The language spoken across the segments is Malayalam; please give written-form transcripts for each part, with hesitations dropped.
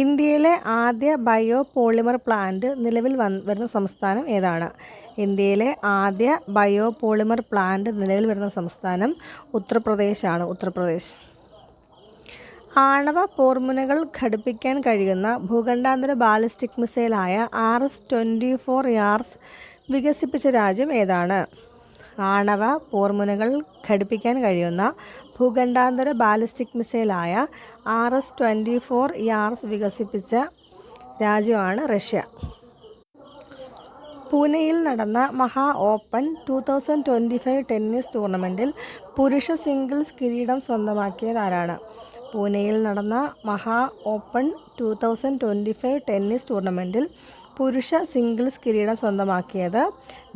ഇന്ത്യയിലെ ആദ്യ ബയോ പോളിമർ പ്ലാന്റ് നിലവിൽ വരുന്ന സംസ്ഥാനം ഏതാണ്? ഇന്ത്യയിലെ ആദ്യ ബയോ പോളിമർ പ്ലാന്റ് നിലവിൽ വരുന്ന സംസ്ഥാനം ഉത്തർപ്രദേശാണ്. ഉത്തർപ്രദേശ്. ആണവ പോർമുനകൾ ഘടിപ്പിക്കാൻ കഴിയുന്ന ഭൂഖണ്ഡാന്തര ബാലിസ്റ്റിക് മിസൈലായ RS-24 യാർസ് വികസിപ്പിച്ച രാജ്യം ഏതാണ്? ആണവ പോർമുനകൾ ഘടിപ്പിക്കാൻ കഴിയുന്ന ഭൂഖണ്ഡാന്തര ബാലിസ്റ്റിക് മിസൈലായ RS-24 യാർസ് വികസിപ്പിച്ച രാജ്യമാണ് റഷ്യ. പൂനെയിൽ നടന്ന മഹാ ഓപ്പൺ 2025 ടെന്നീസ് ടൂർണമെൻറ്റിൽ പുരുഷ സിംഗിൾസ് കിരീടം സ്വന്തമാക്കിയത് ആരാണ്? പൂനെയിൽ നടന്ന മഹാ ഓപ്പൺ 2025 ടെന്നീസ് ടൂർണമെൻറ്റിൽ പുരുഷ സിംഗിൾസ് കിരീടം സ്വന്തമാക്കിയത്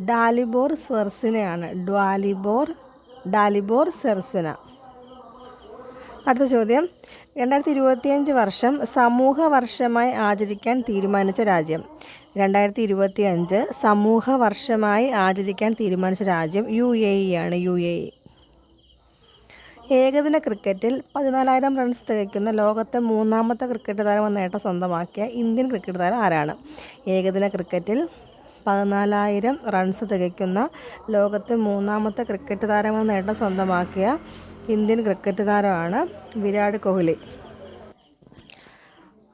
ഡാലിബോർ സെർസിനയാണ്. ഡാലിബോർ സെർസിന. അടുത്ത ചോദ്യം, 2025 വർഷം സമൂഹ വർഷമായി ആചരിക്കാൻ തീരുമാനിച്ച രാജ്യം. 2025 സമൂഹ വർഷമായി ആചരിക്കാൻ തീരുമാനിച്ച രാജ്യം UAE ആണ്. UAE. ഏകദിന ക്രിക്കറ്റിൽ 14,000 റൺസ് തികയ്ക്കുന്ന ലോകത്തെ മൂന്നാമത്തെ ക്രിക്കറ്റ് താരം എന്ന നേട്ടം സ്വന്തമാക്കിയ ഇന്ത്യൻ ക്രിക്കറ്റ് താരം ആരാണ്? ഏകദിന ക്രിക്കറ്റിൽ 14,000 റൺസ് തികയ്ക്കുന്ന ലോകത്തെ മൂന്നാമത്തെ ക്രിക്കറ്റ് താരം എന്ന നേട്ടം സ്വന്തമാക്കിയ ഇന്ത്യൻ ക്രിക്കറ്റ് താരമാണ് വിരാട് കോഹ്ലി.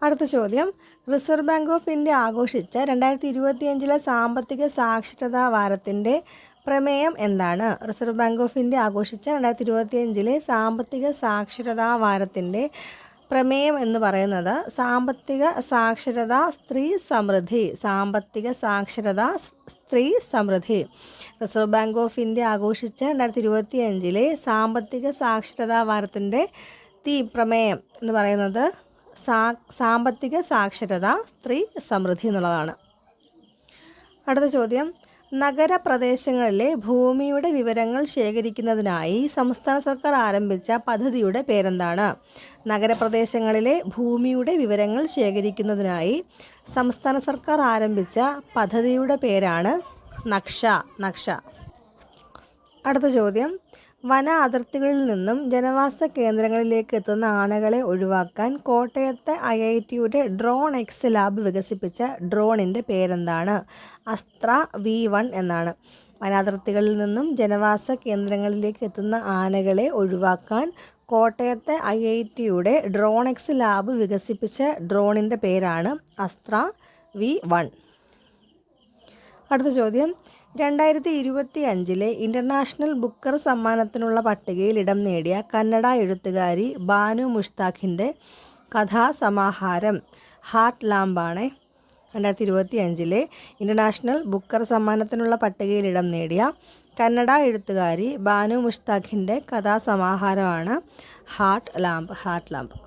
അടുത്ത ചോദ്യം, റിസർവ് ബാങ്ക് ഓഫ് ഇന്ത്യ ആഘോഷിച്ച 2025 സാമ്പത്തിക സാക്ഷരതാ വാരത്തിൻ്റെ പ്രമേയം എന്താണ്? റിസർവ് ബാങ്ക് ഓഫ് ഇന്ത്യ ആഘോഷിച്ച 2025 സാമ്പത്തിക സാക്ഷരതാ വാരത്തിൻ്റെ പ്രമേയം എന്ന് പറയുന്നത് സാമ്പത്തിക സാക്ഷരത സ്ത്രീ സമൃദ്ധി. സാമ്പത്തിക സാക്ഷരത സ്ത്രീ സമൃദ്ധി. റിസർവ് ബാങ്ക് ഓഫ് ഇന്ത്യ ആഘോഷിച്ച 2025 സാമ്പത്തിക സാക്ഷരതാ വാരത്തിൻ്റെ പ്രമേയം എന്ന് പറയുന്നത് സാമ്പത്തിക സാക്ഷരത സ്ത്രീ സമൃദ്ധി എന്നുള്ളതാണ്. അടുത്ത ചോദ്യം, നഗരപ്രദേശങ്ങളിലെ ഭൂമിയുടെ വിവരങ്ങൾ ശേഖരിക്കുന്നതിനായി സംസ്ഥാന സർക്കാർ ആരംഭിച്ച പദ്ധതിയുടെ പേരെന്താണ്? നഗരപ്രദേശങ്ങളിലെ ഭൂമിയുടെ വിവരങ്ങൾ ശേഖരിക്കുന്നതിനായി സംസ്ഥാന സർക്കാർ ആരംഭിച്ച പദ്ധതിയുടെ പേരാണ് നക്ഷ. അടുത്ത ചോദ്യം, വന അതിർത്തികളിൽ നിന്നും ജനവാസ കേന്ദ്രങ്ങളിലേക്ക് എത്തുന്ന ആനകളെ ഒഴിവാക്കാൻ കോട്ടയത്തെ IITയുടെ ഡ്രോൺ X ലാബ് വികസിപ്പിച്ച ഡ്രോണിൻ്റെ പേരെന്താണ്? അസ്ത്ര V1 എന്നാണ്. വനാതിർത്തികളിൽ നിന്നും ജനവാസ കേന്ദ്രങ്ങളിലേക്ക് എത്തുന്ന ആനകളെ ഒഴിവാക്കാൻ കോട്ടയത്തെ IITയുടെ ഡ്രോൺ X ലാബ് വികസിപ്പിച്ച ഡ്രോണിൻ്റെ പേരാണ് അസ്ത്ര V1. അടുത്ത ചോദ്യം, 2025 ഇൻ്റർനാഷണൽ ബുക്കർ സമ്മാനത്തിനുള്ള പട്ടികയിൽ ഇടം നേടിയ കന്നഡ എഴുത്തുകാരി ബാനു മുഷ്താഖിൻ്റെ കഥാസമാഹാരം ഹാർട്ട് ലാമ്പാണ്. 2025 ഇൻ്റർനാഷണൽ ബുക്കർ സമ്മാനത്തിനുള്ള പട്ടികയിൽ ഇടം നേടിയ കന്നഡ എഴുത്തുകാരി ബാനു മുഷ്താഖിൻ്റെ കഥാസമാഹാരമാണ് ഹാർട്ട് ലാമ്പ്.